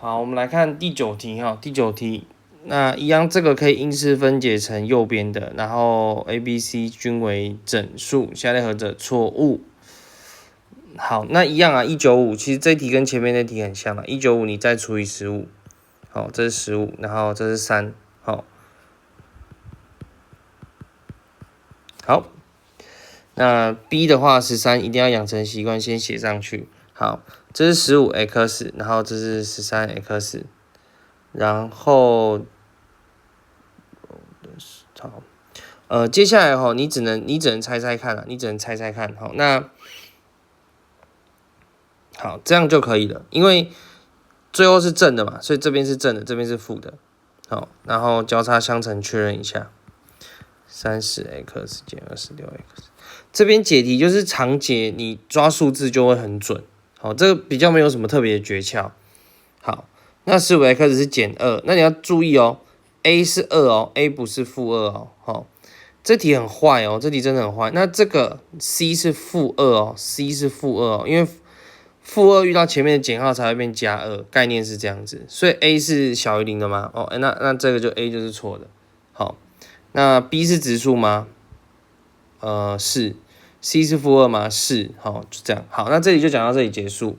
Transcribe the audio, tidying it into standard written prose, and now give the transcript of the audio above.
好，我们来看第9题哈，第9题，那一样这个可以因式分解成右边的，然后 A、B、C 均为整数，下列何者错误？好，那一样啊，195，其实这题跟前面那题很像啊，195你再除以15，好，这是15，然后这是3，好，好，那 B 的话13一定要养成习惯，先写上去，好，这是15x，然后这是13x。然后，好，接下来哈，你只能猜猜看了，你只能猜猜看，好，那好，这样就可以了，因为最后是正的嘛，所以这边是正的，这边是负的，好，然后交叉相乘确认一下，30x 减26x，这边解题就是常解，你抓数字就会很准，好，这个比较没有什么特别的诀窍，好。那15x 是减2，那你要注意哦 ，a 是2哦 ，a 不是负2哦，好，这题很坏哦，这题真的很坏。那这个 c 是负2哦 ，c 是负2哦，因为负2遇到前面的减号才会变加2，概念是这样子，所以 a 是小于0的吗？哦，那这个就 a 就是错的。好，那 b 是质数吗？是。C 是负2吗？是。好，就这样。好，那这里就讲到这里结束。